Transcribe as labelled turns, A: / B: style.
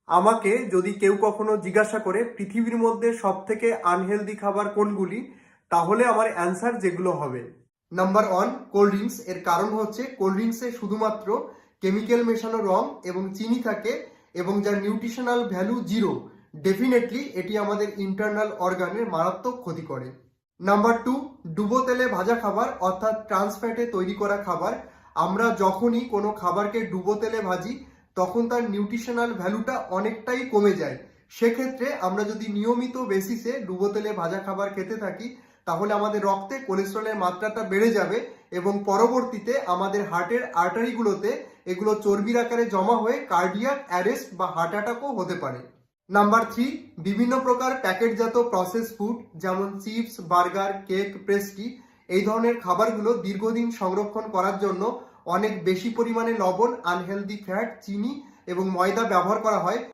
A: আমাকে যদি কেউ কখনো জিজ্ঞাসা করে পৃথিবীর মধ্যে সব থেকে আনহেলদি খাবার কোনগুলি, তাহলে আমার অ্যান্সার যেগুলো হবে। Number one, cold drinks. এর কারণ হচ্ছে কোল্ড ড্রিঙ্কসে শুধুমাত্র কেমিক্যাল মেশানো রং এবং চিনি থাকে এবং যার নিউট্রিশনাল ভ্যালু জিরো। ডেফিনেটলি এটি আমাদের ইন্টারনাল অর্গানের মারাত্মক ক্ষতি করে। নাম্বার টু, ডুবো তেলে ভাজা খাবার অর্থাৎ ট্রান্স ফ্যাটে তৈরি করা খাবার। আমরা যখনই কোনো খাবারকে ডুবো তেলে ভাজি তখন তার নিউট্রিশনাল ভ্যালুটা অনেকটাই কমে যায়। সেক্ষেত্রে আমরা যদি নিয়মিত বেসিসে ডুবো তেলে ভাজা খাবার খেতে থাকি তাহলে আমাদের রক্তে কোলেস্ট্রলের মাত্রাটা বেড়ে যাবে এবং পরবর্তীতে আমাদের হার্টের আর্টারিগুলোতে এগুলো চর্বির আকারে জমা হয়ে কার্ডিয়াক অ্যারেস্ট বা হার্ট অ্যাটাকও হতে পারে। নাম্বার থ্রি, বিভিন্ন প্রকার প্যাকেটজাত প্রসেস ফুড যেমন চিপস, বার্গার, কেক, পেস্ট্রি, এই ধরনের খাবারগুলো দীর্ঘদিন সংরক্ষণ করার জন্য অনেক বেশি পরিমাণে লবণ, আনহেলদি ফ্যাট, চিনি এবং ময়দা ব্যবহার করা হয়।